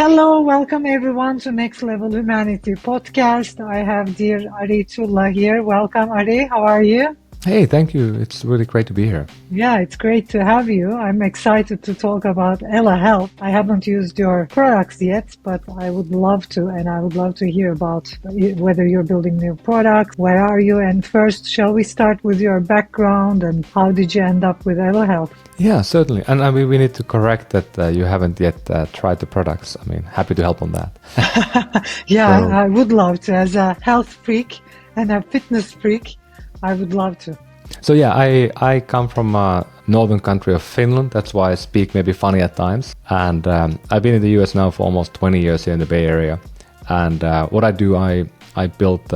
Hello, welcome everyone to Next Level Humanity podcast. I have dear Ari Tulla here. Welcome, Ari. How are you? Hey, thank you. It's really great to be here. Yeah, it's great to have you. I'm excited to talk about Elo Health. I haven't used your products yet, but I would love to, and I would love to hear about whether you're building new products, where are you, and first, shall we start with your background and how did you end up with Elo Health? Yeah, certainly. And I mean, we need to correct that you haven't yet tried the products. I mean, happy to help on that. Yeah, I would love to. As a health freak and a fitness freak, I would love to. So yeah, I come from northern country of Finland. That's why I speak maybe funny at times. And I've been in the US now for almost 20 years here in the Bay Area. And what I do, I built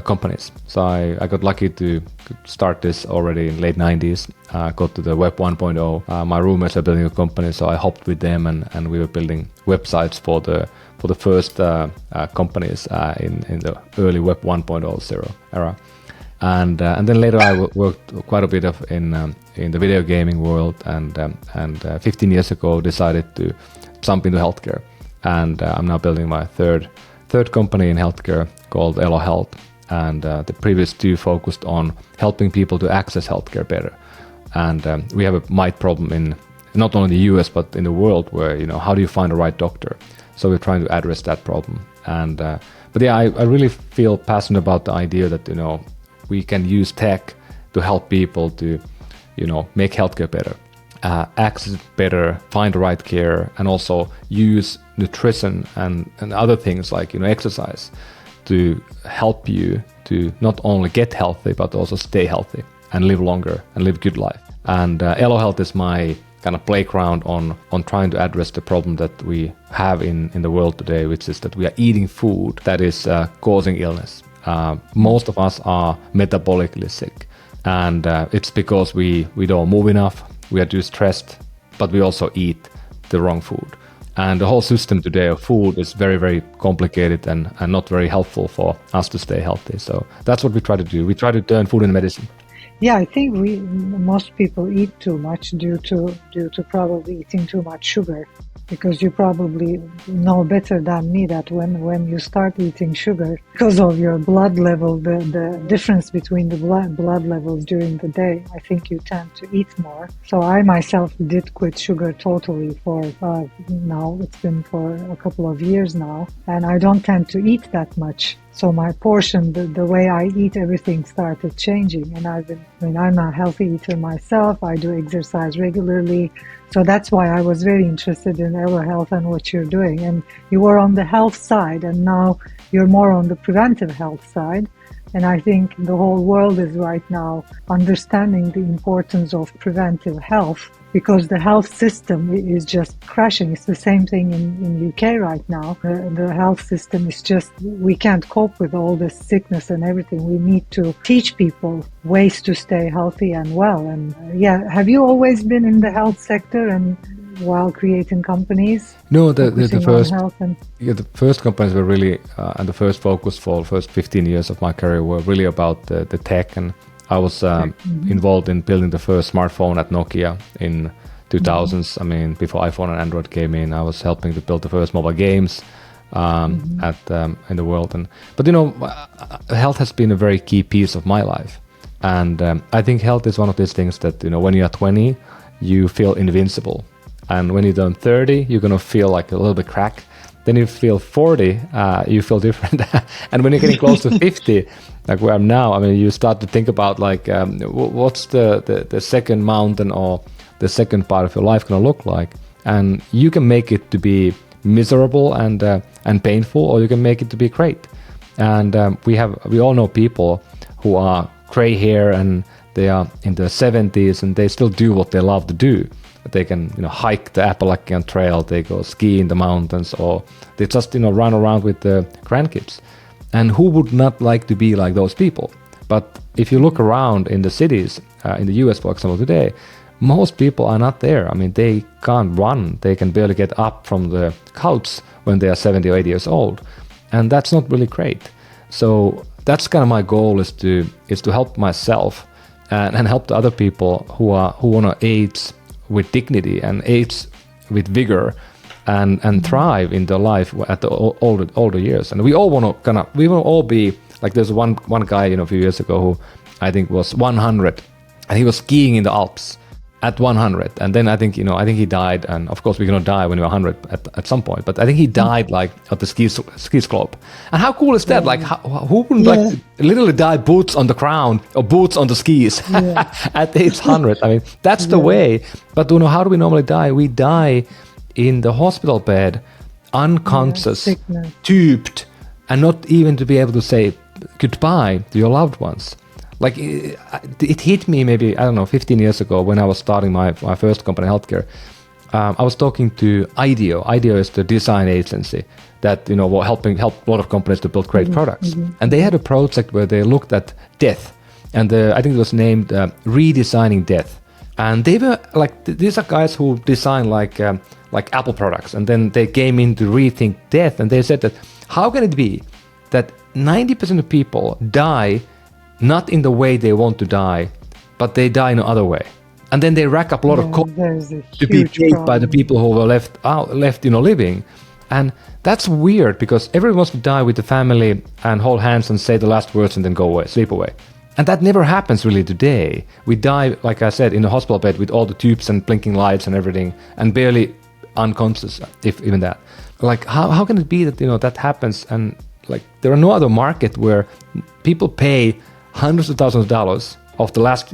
companies. So I got lucky to start this already in late 90s. Got to the Web 1.0. My roommates are building a company, so I hopped with them, and we were building websites for the first companies in the early Web 1.0 era. And then later I worked quite a bit in the video gaming world, and 15 years ago decided to jump into healthcare, and I'm now building my third company in healthcare called Elo Health, and the previous two focused on helping people to access healthcare better. And we have a might problem in not only the US but in the world, where how do you find the right doctor? So we're trying to address that problem. And but yeah, I really feel passionate about the idea that we can use tech to help people to, make healthcare better, access better, find the right care, and also use nutrition and other things like, exercise to help you to not only get healthy, but also stay healthy and live longer and live good life. And Elo Health is my kind of playground on trying to address the problem that we have in the world today, which is that we are eating food that is causing illness. Most of us are metabolically sick, and it's because we don't move enough, we are too stressed, but we also eat the wrong food. And the whole system today of food is very, very complicated and not very helpful for us to stay healthy. So that's what we try to do. We try to turn food into medicine. Yeah, I think most people eat too much due to probably eating too much sugar. Because you probably know better than me that when you start eating sugar, because of your blood level, the difference between the blood levels during the day, I think you tend to eat more. So I myself did quit sugar totally for now. It's been for a couple of years now, and I don't tend to eat that much. So my portion, the way I eat, everything started changing. And I'm a healthy eater myself. I do exercise regularly. So that's why I was very interested in Elo Health and what you're doing. And you were on the health side, and now you're more on the preventive health side. And I think the whole world is right now understanding the importance of preventive health, because the health system is just crashing. It's the same thing in UK right now. The health system is just, we can't cope with all this sickness and everything. We need to teach people ways to stay healthy and well. And yeah, have you always been in the health sector and while creating companies? No, the first companies were really, and the first focus for the first 15 years of my career were really about the tech. And I was involved in building the first smartphone at Nokia in 2000s. I mean, before iPhone and Android came in, I was helping to build the first mobile games in the world. But health has been a very key piece of my life. And I think health is one of these things that, when you are 20, you feel invincible. And when you turn 30, you're going to feel like a little bit crack. Then you feel 40, you feel different. And when you're getting close to 50, like where I'm now, I mean, you start to think about like, what's the second mountain or the second part of your life going to look like? And you can make it to be miserable and painful, or you can make it to be great. And we all know people who are gray hair and they are in their 70s and they still do what they love to do. They can, hike the Appalachian Trail, they go ski in the mountains, or they just, run around with the grandkids. And who would not like to be like those people? But if you look around in the cities, in the US, for example, today, most people are not there. I mean, they can't run. They can barely get up from the couch when they are 70 or 80 years old. And that's not really great. So that's kind of my goal, is to help myself and help the other people who want to age with dignity and age with vigor and thrive in their life at the older years. And we all want to we will all be like, there's one guy, a few years ago who I think was 100, and he was skiing in the Alps at 100, and then I think he died. And of course we're gonna die when we're 100 at some point, but I think he died like at the ski slope. And how cool is that? Like, who wouldn't like literally die boots on the ground or boots on the skis at age 100? I mean, that's the way. But how do we normally die? We die in the hospital bed, unconscious, tubed, and not even to be able to say goodbye to your loved ones. Like, it hit me maybe, 15 years ago when I was starting my first company, healthcare. I was talking to IDEO. IDEO is the design agency that, will help a lot of companies to build great products. And they had a project where they looked at death. And I think it was named Redesigning Death. And they were like, these are guys who design like Apple products. And then they came in to rethink death. And they said that, how can it be that 90% of people die not in the way they want to die, but they die in another way, and then they rack up a lot of costs to be paid by the people who were left living. And that's weird, because everyone wants to die with the family and hold hands and say the last words and then go away, sleep away. And that never happens really today. We die, like I said, in a hospital bed with all the tubes and blinking lights and everything, and barely unconscious, if even that. Like, how can it be that that happens? And like, there are no other market where people pay hundreds of thousands of dollars of the last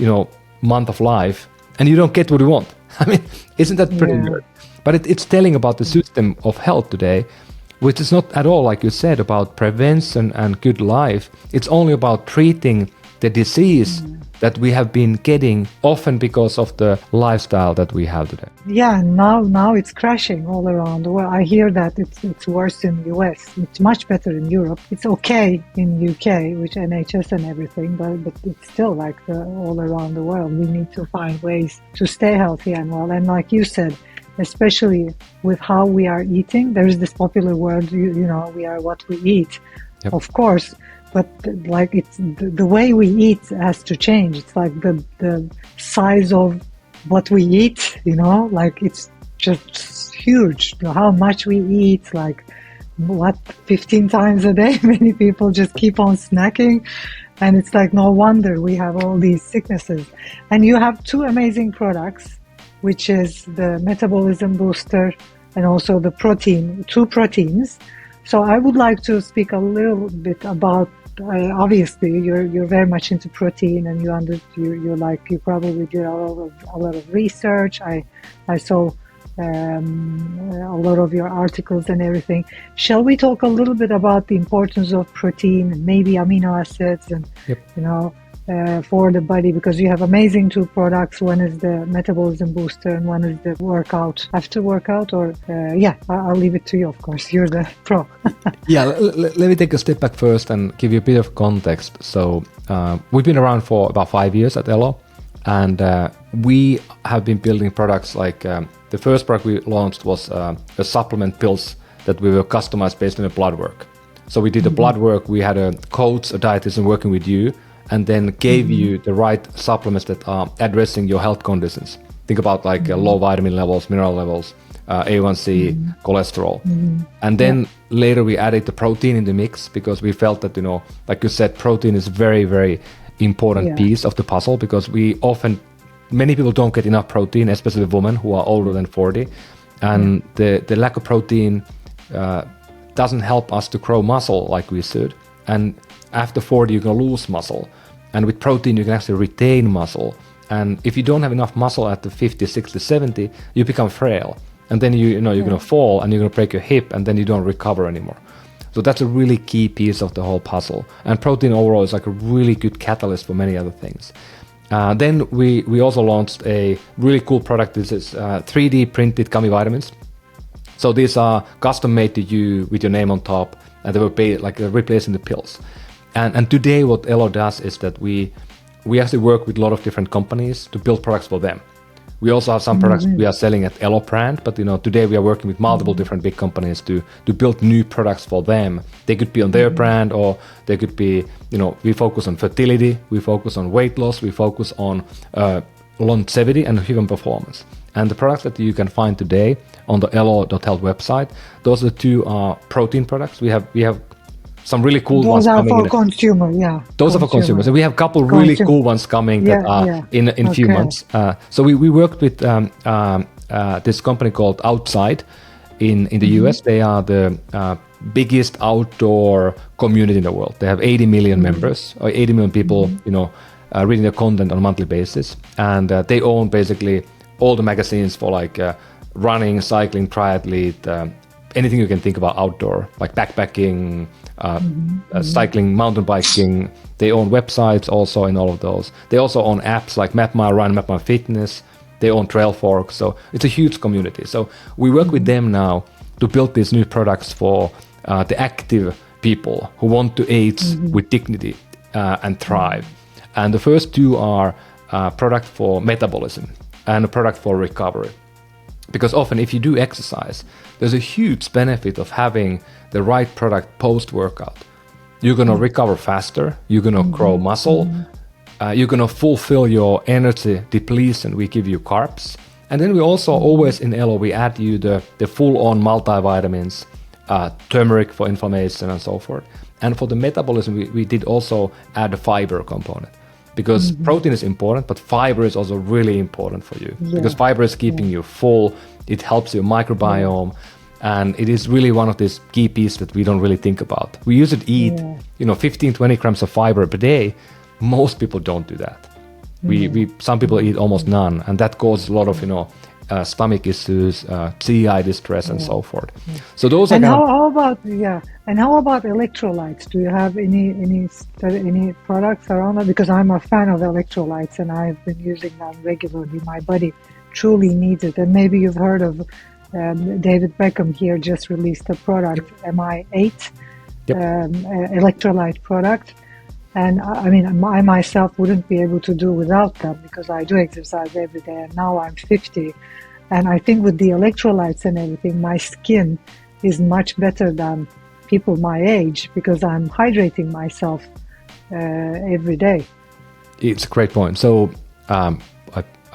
month of life, and you don't get what you want. I mean, isn't that pretty weird? But it's telling about the system of health today, which is not at all, like you said, about prevention and good life. It's only about treating the disease that we have been getting, often because of the lifestyle that we have today. Yeah, now it's crashing all around the world. I hear that it's worse in the US. It's much better in Europe. It's okay in UK, which NHS and everything, but it's still like all around the world. We need to find ways to stay healthy and well. And like you said, especially with how we are eating, there is this popular word, we are what we eat, of course. But like, it's the way we eat has to change. It's like the size of what we eat, like, it's just huge. How much we eat, like 15 times a day. Many people just keep on snacking, and it's like, no wonder we have all these sicknesses. And you have two amazing products, which is the metabolism booster and also the two proteins. So I would like to speak a little bit about. Obviously, you're very much into protein, and you probably did a lot of research. I saw a lot of your articles and everything. Shall we talk a little bit about the importance of protein and maybe amino acids and for the body, because you have amazing two products. One is the metabolism booster and one is the after workout, or I'll leave it to you, of course. You're the pro. Let me take a step back first and give you a bit of context. So we've been around for about 5 years at Elo, and we have been building products like the first product we launched was a supplement pills that we were customized based on the blood work. So we did the blood work, we had a coach, a dietitian working with you, and then gave you the right supplements that are addressing your health conditions. Think about like low vitamin levels, mineral levels, A1C, cholesterol. And then later we added the protein in the mix, because we felt that, like you said, protein is very, very important piece of the puzzle, because many people don't get enough protein, especially women who are older than 40. And the lack of protein doesn't help us to grow muscle like we should. And after 40, you're going to lose muscle. And with protein, you can actually retain muscle. And if you don't have enough muscle at the 50, 60, 70, you become frail. And then you're going to fall and you're going to break your hip, and then you don't recover anymore. So that's a really key piece of the whole puzzle. And protein overall is like a really good catalyst for many other things. Then we also launched a really cool product. This is 3D printed gummy vitamins. So these are custom made to you with your name on top, and they were replacing the pills. And today what Elo does is that we actually work with a lot of different companies to build products for them. We also have some products we are selling at Elo brand, but today we are working with multiple different big companies to build new products for them. They could be on their brand, or they could be, we focus on fertility, we focus on weight loss, we focus on longevity and human performance. And the products that you can find today on the Elo.health website, those are the two protein products. We have some really cool ones coming. Those are for consumer, yeah. Those are for consumers. And we have a couple really cool ones coming that are in a few months. So we worked with this company called Outside in the US. They are the biggest outdoor community in the world. They have 80 million members, or 80 million people, reading their content on a monthly basis. And they own basically all the magazines for like running, cycling, triathlete, anything you can think about outdoor, like backpacking, cycling, mountain biking. They own websites also in all of those. They also own apps like Map My Run, Map My Fitness. They own Trailfork. So it's a huge community. So we work with them now to build these new products for the active people who want to age with dignity and thrive. And the first two are a product for metabolism and a product for recovery. Because often if you do exercise, there's a huge benefit of having the right product post-workout. You're going to recover faster, you're going to grow muscle, you're going to fulfill your energy depletion. We give you carbs. And then we also always in Elo, we add you the full-on multivitamins, turmeric for inflammation and so forth. And for the metabolism, we did also add a fiber component. Because protein is important, but fiber is also really important for you. Because fiber is keeping you full, it helps your microbiome, and it is really one of these key pieces that we don't really think about. We usually eat, 15, 20 grams of fiber per day. Most people don't do that. Some people eat almost none, and that causes a lot of, stomach issues, GI distress, and so forth. So those are. And how about electrolytes? Do you have any products around that? Because I'm a fan of electrolytes, and I've been using them regularly. My body truly needs it. And maybe you've heard of David Beckham here just released a product, MI8, electrolyte product. And I myself wouldn't be able to do without them because I do exercise every day, and now I'm 50. And I think with the electrolytes and everything, my skin is much better than people my age because I'm hydrating myself every day. It's a great point. So I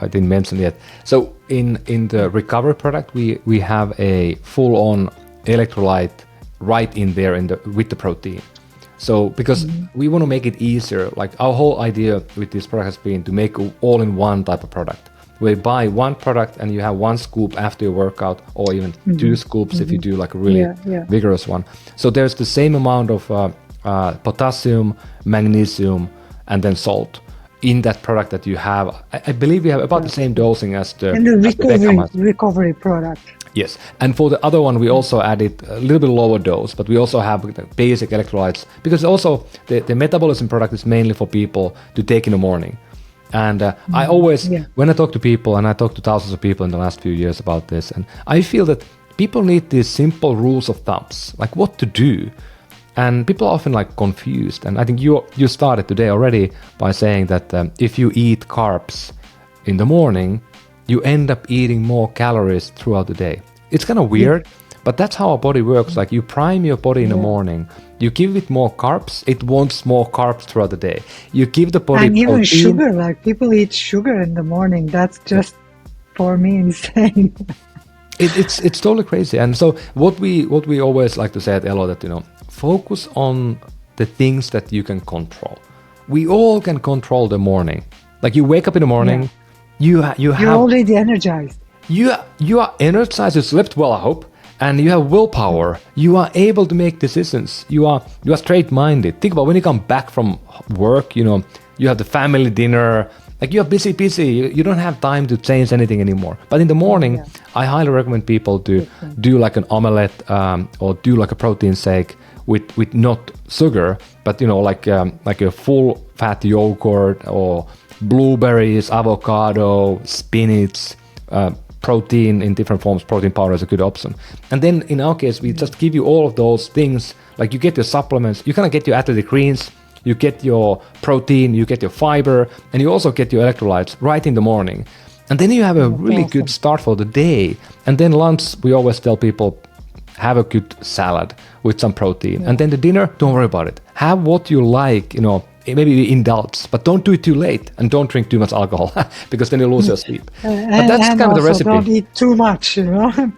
didn't mention yet. So in the recovery product, we have a full-on electrolyte right in there with the protein. So because we want to make it easier, like our whole idea with this product has been to make an all-in-one type of product. Where you buy one product and you have one scoop after your workout, or even two scoops if you do like a really vigorous one. So there's the same amount of potassium, magnesium, and then salt in that product that you have. I believe we have about the same dosing as the recovery product. Yes, and for the other one, we also added a little bit lower dose, but we also have the basic electrolytes, because also the metabolism product is mainly for people to take in the morning. And I always, when I talk to people, and I talk to thousands of people in the last few years about this, and I feel that people need these simple rules of thumbs, like what to do. And people are often like confused. And I think you started today already by saying that if you eat carbs in the morning, you end up eating more calories throughout the day. It's kind of weird, but that's how our body works. Like you prime your body in the morning, you give it more carbs, it wants more carbs throughout the day. You give the body and even protein. Sugar, like people eat sugar in the morning. That's just for me insane. It's totally crazy. And so what we always like to say at Elo that focus on the things that you can control. We all can control the morning. Like you wake up in the morning. You're already energized. You are energized. You slept well, I hope, and you have willpower. You are able to make decisions. You are straight-minded. Think about when you come back from work. You have the family dinner. Like you are busy. You don't have time to change anything anymore. But in the morning, I highly recommend people to do like an omelette or do like a protein shake with not sugar, but like a full-fat yogurt or blueberries, avocado, spinach, protein in different forms. Protein powder is a good option. And then in our case, we just give you all of those things. Like you get your supplements, you kind of get your athletic greens, you get your protein, you get your fiber, and you also get your electrolytes right in the morning. And then you have a really good start for the day. And then lunch, we always tell people, have a good salad with some protein. And then the dinner, don't worry about it. Have what you like, maybe indulge, but don't do it too late, and don't drink too much alcohol because then you lose your sleep. But that's and kind of the also recipe. don't eat too much,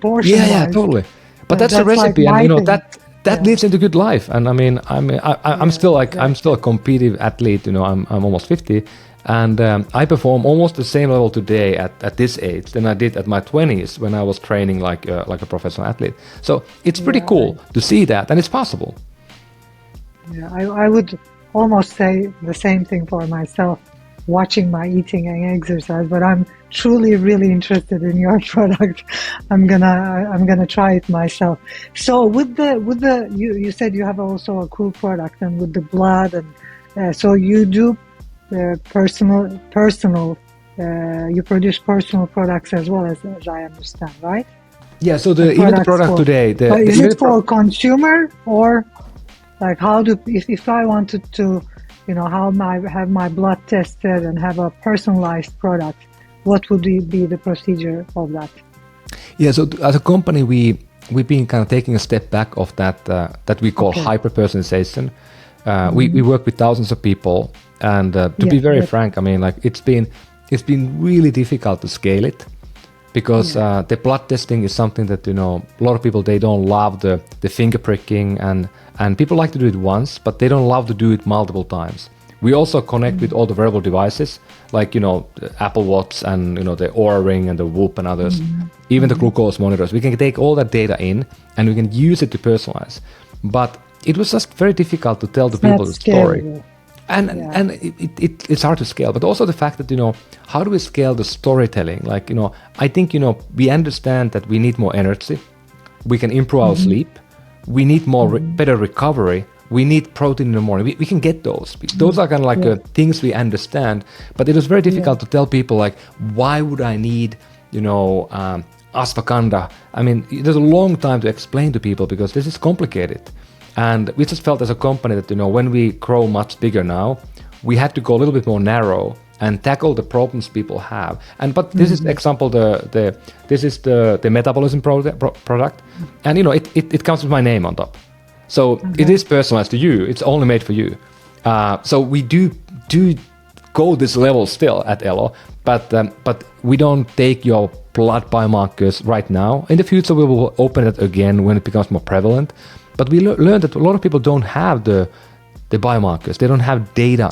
portion Yeah, wise. totally. But that's the That's like recipe, and my you know thing. that leads into good life. And I mean, I'm still I'm still a competitive athlete. You know, I'm almost 50, and I perform almost the same level today at this age than I did at my 20s when I was training like a professional athlete. So it's pretty cool to see that, and it's possible. Yeah, I would almost say the same thing for myself, watching my eating and exercise, but I'm truly really interested in your product. I'm gonna try it myself. So with the you said you have also a cool product, and with the blood, and so you do personal you produce personal products as well, as I understand, right? Yeah. So The even the products product for, today, but is even it for consumer, or like how do if I wanted to, have my blood tested and have a personalized product, what would be the procedure of that? Yeah, so as a company, we've been kind of taking a step back of that we call hyper personalization. We work with thousands of people, and to be very frank, I mean, like it's been really difficult to scale it because the blood testing is something that a lot of people, they don't love the finger pricking, and people like to do it once, but they don't love to do it multiple times. We also connect with all the wearable devices, like the Apple Watch and the Oura Ring and the Whoop and others, even the glucose monitors. We can take all that data in and we can use it to personalize. But it was just very difficult to tell the people the story, and it's hard to scale. But also the fact that how do we scale the storytelling? Like I think we understand that we need more energy, we can improve our sleep, we need more better recovery. We need protein in the morning. We can get those. Those are kind of like things we understand. But it was very difficult to tell people, like, why would I need, ashwagandha? I mean, there's a long time to explain to people because this is complicated. And we just felt as a company that, when we grow much bigger now, we had to go a little bit more narrow and tackle the problems people have. But this is example, this is the metabolism product. And, it comes with my name on top. So it is personalized to you. It's only made for you. So we do go this level still at Elo, but we don't take your blood biomarkers right now. In the future, we will open it again when it becomes more prevalent. But we learned that a lot of people don't have the biomarkers. They don't have data.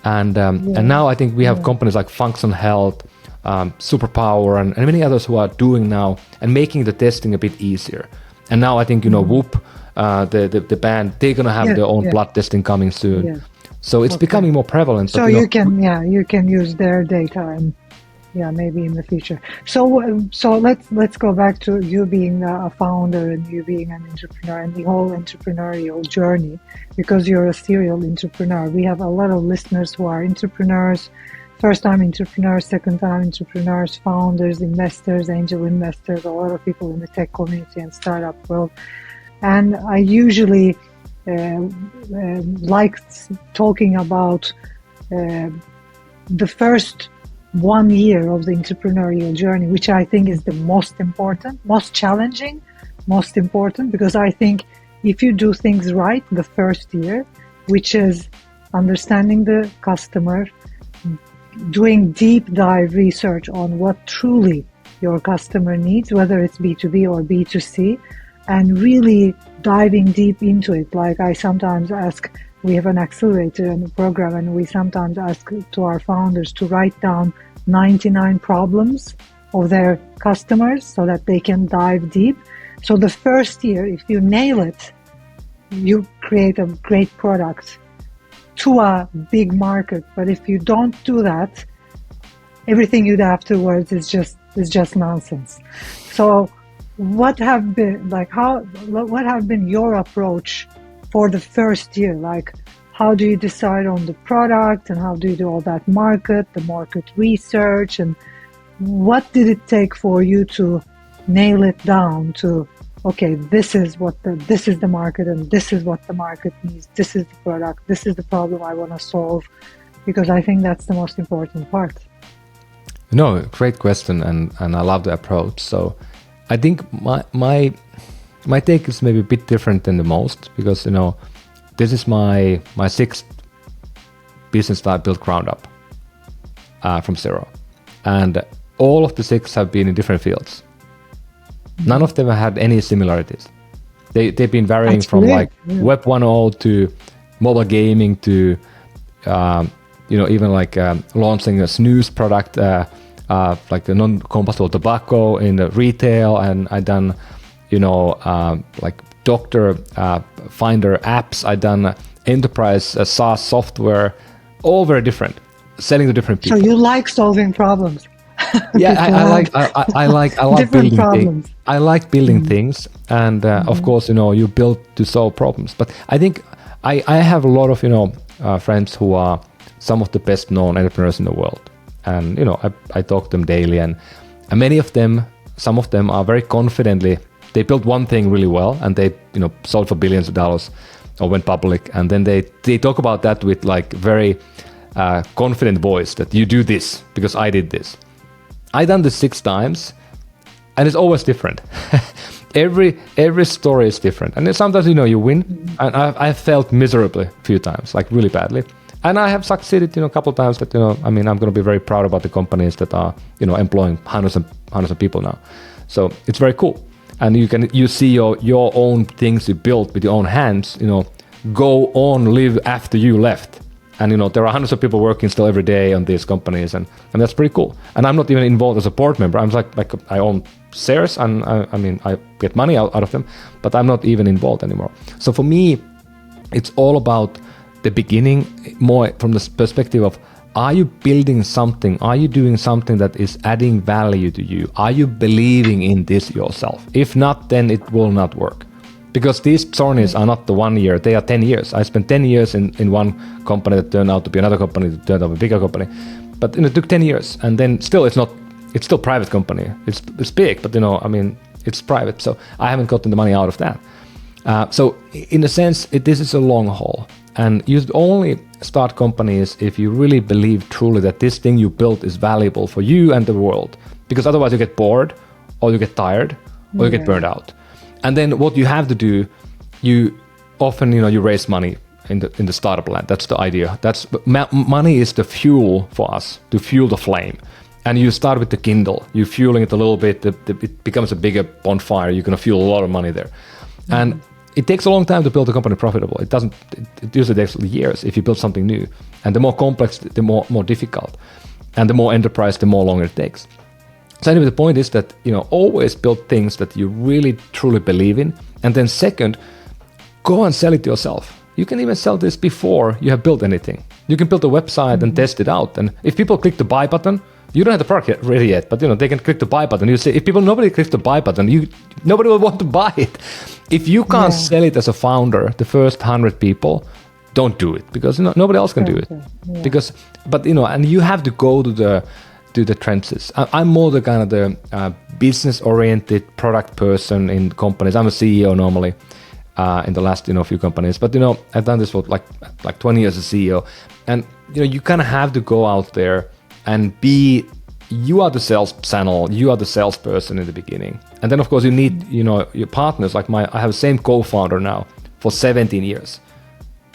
And now I think we have companies like Function Health, Superpower, and many others who are doing now and making the testing a bit easier. And now I think Whoop, the band, they're gonna have their own blood testing coming soon. So it's becoming more prevalent. So you can use their data, and maybe in the future. So let's go back to you being a founder and you being an entrepreneur and the whole entrepreneurial journey, because you're a serial entrepreneur. We have a lot of listeners who are entrepreneurs, first-time entrepreneurs, second-time entrepreneurs, founders, investors, angel investors, a lot of people in the tech community and startup world. And I usually like talking about the first 1 year of the entrepreneurial journey, which I think is the most important, most challenging, most important, because I think if you do things right the first year, which is understanding the customer, doing deep dive research on what truly your customer needs, whether it's B2B or B2C, and really diving deep into it. Like I sometimes ask, we have an accelerator and a program, and we sometimes ask to our founders to write down 99 problems of their customers so that they can dive deep. So the first year, if you nail it, you create a great product to a big market. But if you don't do that, everything you do afterwards is just nonsense. So what have been your approach for the first year? Like, how do you decide on the product, and how do you do all that market research, and what did it take for you to nail it down to, okay, this is the market, and this is what the market needs, this is the product, this is the problem I want to solve? Because I think that's the most important part. No, great question, and I love the approach. So I think my take is maybe a bit different than the most, because this is my sixth business that I built ground up from zero. And all of the 6 have been in different fields. None of them have had any similarities. They've been varying from like Web 1.0 to mobile gaming to, even like launching a snooze product, like a non-combustible tobacco in the retail. And I done, like doctor finder apps. I done enterprise SaaS software, all very different, selling to different people. So you like solving problems. Yeah, I like building things. I like building things, and of course, you build to solve problems. But I think I have a lot of friends who are some of the best known entrepreneurs in the world, and I talk to them daily, and many of them, some of them are very confidently. They built one thing really well, and they sold for billions of dollars, or went public, and then they talk about that with like very confident voice that you do this because I did this. I done this 6 times, and it's always different. every story is different, and then sometimes you win, and I've felt miserably a few times, like really badly, and I have succeeded a couple of times. That I'm going to be very proud about the companies that are employing hundreds of people now. So it's very cool, and you see your own things you built with your own hands, go on live after you left. And there are hundreds of people working still every day on these companies, and that's pretty cool. And I'm not even involved as a board member. I'm like I own shares, and I get money out of them, but I'm not even involved anymore. So for me, it's all about the beginning, more from the perspective of: are you building something? Are you doing something that is adding value to you? Are you believing in this yourself? If not, then it will not work. Because these journeys are not the 1 year, they are 10 years. I spent 10 years in one company that turned out to be another company that turned out to be a bigger company. But it took 10 years, and then still it's still private company. It's big, but it's private. So I haven't gotten the money out of that. So in a sense, this is a long haul. And you only start companies if you really believe truly that this thing you built is valuable for you and the world. Because otherwise you get bored, or you get tired, or you get burned out. And then what you have to do, you often, you raise money in the startup land. That's the idea. Money is the fuel for us, to fuel the flame. And you start with the Kindle. You're fueling it a little bit. It becomes a bigger bonfire. You're going to fuel a lot of money there. And it takes a long time to build a company profitable. It usually takes years if you build something new. And the more complex, the more difficult. And the more enterprise, the more longer it takes. So anyway, the point is that, always build things that you really truly believe in. And then second, go and sell it yourself. You can even sell this before you have built anything. You can build a website and test it out. And if people click the buy button, you don't have the product ready yet, but they can click the buy button. You say, if nobody clicks the buy button, nobody will want to buy it. If you can't sell it as a founder, the first 100 people, don't do it, because nobody else can do it. Yeah. And you have to go to the trenches. I'm more the kind of the business-oriented product person in companies. I'm a CEO normally in the last few companies, but I've done this for like 20 years as CEO, and you kind of have to go out there and you are the sales channel, you are the salesperson in the beginning, and then of course you need your partners. Like I have the same co-founder now for 17 years.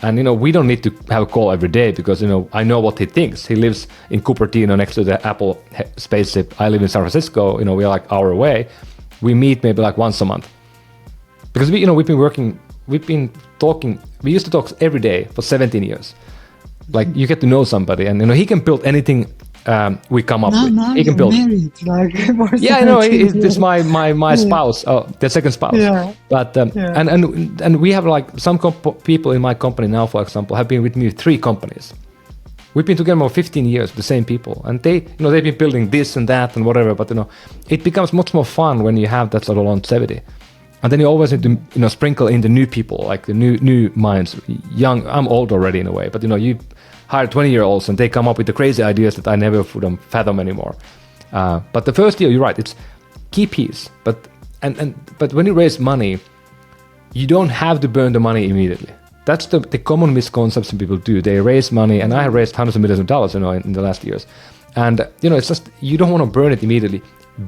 And we don't need to have a call every day, because I know what he thinks. He lives in Cupertino next to the Apple spaceship. I live in San Francisco. We are like an hour away. We meet maybe like once a month, because we've been talking. We used to talk every day for 17 years. Like you get to know somebody, and he can build anything we come up with. He can build. Married, like, yeah, I know. It's my spouse, the second spouse. Yeah. But and we have like some people in my company now, for example, have been with me 3 companies. We've been together for 15 years, the same people, and they've been building this and that and whatever. But it becomes much more fun when you have that sort of longevity. And then you always need to sprinkle in the new people, like the new minds, young. I'm old already in a way, but you hire 20-year-olds and they come up with the crazy ideas that I never would fathom anymore. But the first year, you're right, it's key piece. But when you raise money, you don't have to burn the money immediately. That's the common misconception people do. They raise money, and I have raised hundreds of millions of dollars in the last years. And it's just, you don't want to burn it immediately.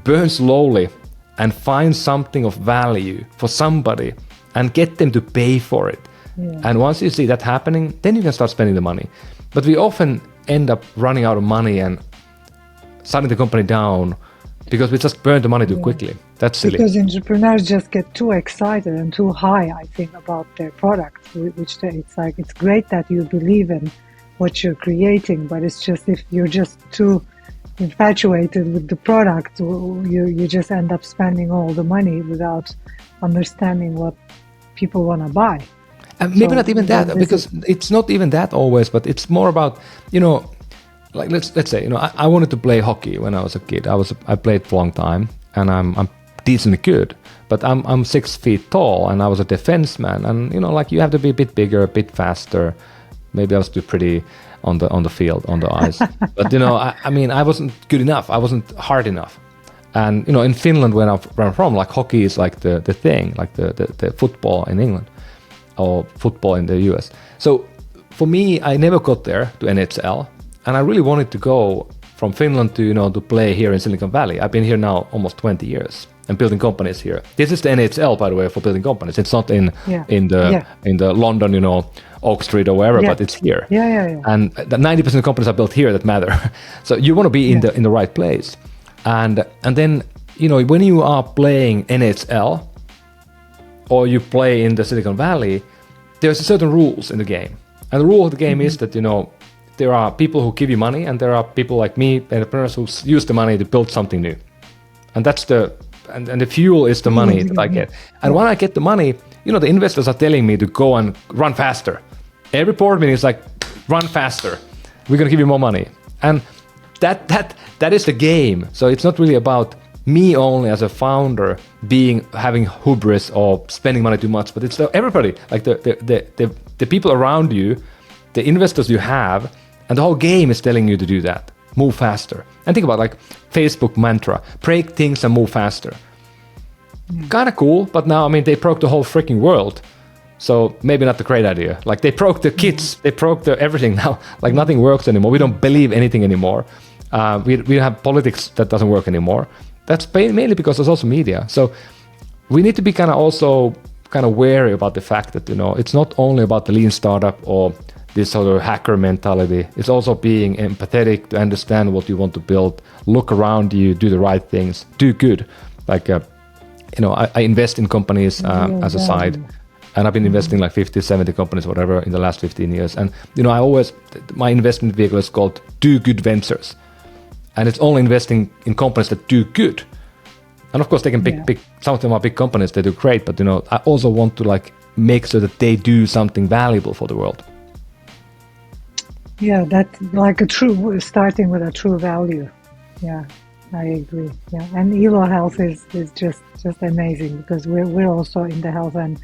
Burn slowly and find something of value for somebody and get them to pay for it. Yeah. And once you see that happening, then you can start spending the money. But we often end up running out of money and shutting the company down because we just burn the money too quickly. That's silly. Because entrepreneurs just get too excited and too high, I think, about their product, it's great that you believe in what you're creating, but it's just if you're just too infatuated with the product, you just end up spending all the money without understanding what people want to buy. And maybe not even that, because it's not even that always, but it's more about, like let's say, I wanted to play hockey when I was a kid. I played for a long time, and I'm decently good, but I'm 6 feet tall, and I was a defenseman, and like you have to be a bit bigger, a bit faster. Maybe I was too pretty on the field, on the ice, but I wasn't good enough. I wasn't hard enough, and in Finland, where I'm from, like hockey is like the thing, like the football in England or football in the US. So for me, I never got there to NHL, and I really wanted to go from Finland to to play here in Silicon Valley. I've been here now almost 20 years and building companies here. This is the NHL, by the way, for building companies. It's not in the London, Oak Street or wherever, but it's here. And the 90% of companies are built here that matter. So you want to be in the right place. And then when you are playing NHL or you play in the Silicon Valley, there's certain rules in the game. And the rule of the game is that there are people who give you money, and there are people like me, entrepreneurs, who use the money to build something new. And that's and the fuel is the money that I get. And when I get the money, the investors are telling me to go and run faster. Every board meeting is like, run faster. We're going to give you more money. And that is the game. So it's not really about me only as a founder having hubris or spending money too much, but it's everybody, like the people around you, the investors you have, and the whole game is telling you to do that. Move faster. And think about like Facebook mantra, break things and move faster. Kind of cool, but now, they broke the whole freaking world. So maybe not a great idea. Like they broke the kids, they broke everything now. Like nothing works anymore. We don't believe anything anymore. We have politics that doesn't work anymore. That's mainly because of social media. So we need to be kind of wary about the fact that, it's not only about the lean startup or this sort of hacker mentality. It's also being empathetic to understand what you want to build, look around you, do the right things, do good. Like, I invest in companies as a side, and I've been investing like 50, 70 companies, whatever, in the last 15 years. And, my investment vehicle is called Do Good Ventures. And it's only investing in companies that do good. And of course, they can pick some of them are big companies, they do great, but, I also want to like make sure that they do something valuable for the world. Yeah, that's like starting with a true value. Yeah, I agree. Yeah, and Elo Health is just amazing, because we're also in the health and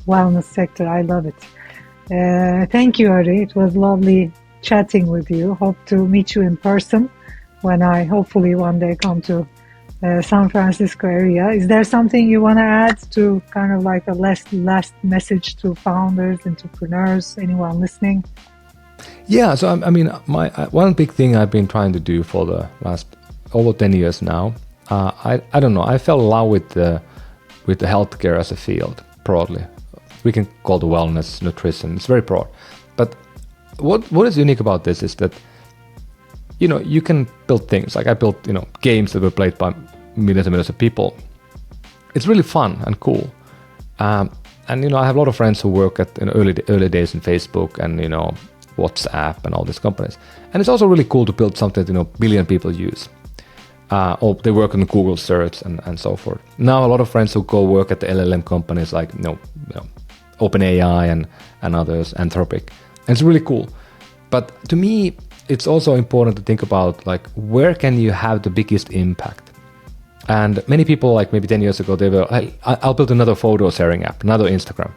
wellness sector. I love it. Thank you, Ari. It was lovely chatting with you. Hope to meet you in person when I hopefully one day come to San Francisco area. Is there something you want to add to kind of like a last message to founders, entrepreneurs, anyone listening? Yeah, so my one big thing I've been trying to do for the last over 10 years now, I don't know, I fell in love with the healthcare as a field broadly. We can call it wellness, nutrition. It's very broad. But what is unique about this is that you can build things. Like I built games that were played by millions and millions of people. It's really fun and cool. And I have a lot of friends who work at early days in Facebook and WhatsApp and all these companies. And it's also really cool to build something that billion people use. Or they work on Google search and so forth. Now a lot of friends who go work at the LLM companies like OpenAI and others, Anthropic. And it's really cool. But to me, it's also important to think about like where can you have the biggest impact. And many people, like maybe 10 years ago, they were, hey, I'll build another photo sharing app, another Instagram.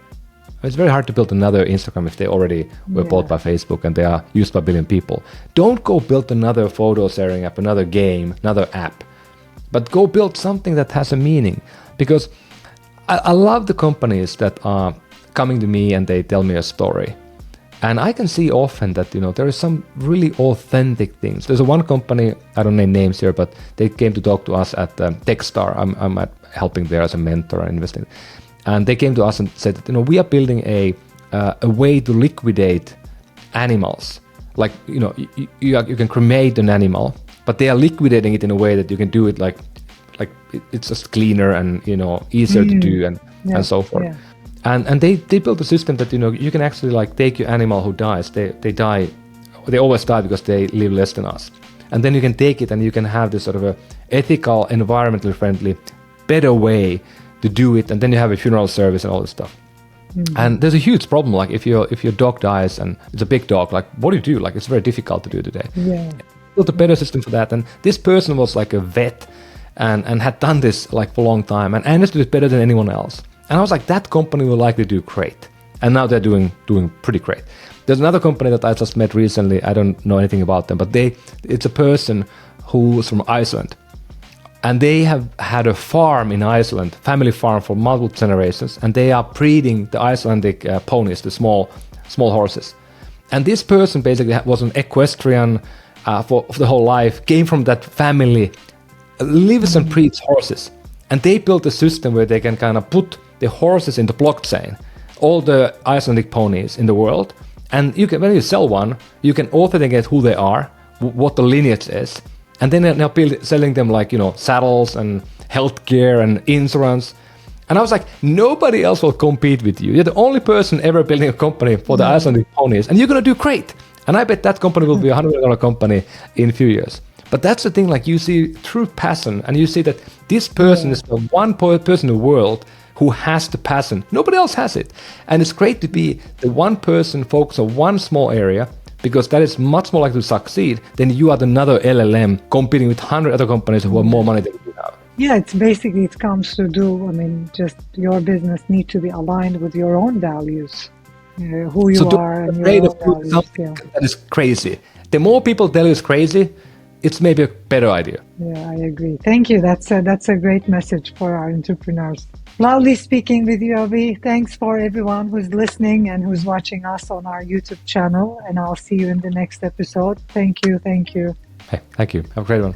It's very hard to build another Instagram if they already were bought by Facebook and they are used by a billion people. Don't go build another photo sharing app, another game, another app, but go build something that has a meaning. Because I love the companies that are coming to me and they tell me a story. And I can see often that, there is some really authentic things. There's one company, I don't name names here, but they came to talk to us at Techstar. I'm helping there as a mentor and investing. And they came to us and said that, we are building a way to liquidate animals like, you can cremate an animal, but they are liquidating it in a way that you can do it like it's just cleaner and easier to do and so forth. Yeah. And they built a system that you can actually like take your animal who dies. They die, they always die because they live less than us. And then you can take it and you can have this sort of a ethical, environmentally friendly, better way to do it. And then you have a funeral service and all this stuff. And there's a huge problem. Like if your dog dies and it's a big dog, like what do you do? Like it's very difficult to do today. Yeah. Built a better system for that. And this person was like a vet and had done this like for a long time and understood it better than anyone else. And I was like, that company will likely do great. And now they're doing pretty great. There's another company that I just met recently. I don't know anything about them, but it's a person who's from Iceland. And they have had a farm in Iceland, family farm for multiple generations, and they are breeding the Icelandic ponies, the small horses. And this person basically was an equestrian for the whole life, came from that family, lives and breeds horses. And they built a system where they can kind of put the horses in the blockchain, all the Icelandic ponies in the world. And you can, when you sell one, you can authenticate who they are, what the lineage is. And then they're selling them like, saddles and healthcare and insurance. And I was like, nobody else will compete with you. You're the only person ever building a company for the Icelandic ponies. And you're going to do great. And I bet that company will be a $100 million company in a few years. But that's the thing, like you see true passion and you see that this person is the one person in the world who has the passion. Nobody else has it. And it's great to be the one person focused on one small area, because that is much more likely to succeed than you are another LLM competing with 100 other companies who have more money than you have. Yeah, it's basically, it comes to just your business need to be aligned with your own values, who you are and your own values. That is crazy. The more people tell you it's crazy, it's maybe a better idea. Yeah, I agree. Thank you. That's a great message for our entrepreneurs. Lovely speaking with you, Avi. Thanks for everyone who's listening and who's watching us on our YouTube channel. And I'll see you in the next episode. Thank you. Thank you. Hey, thank you. Have a great one.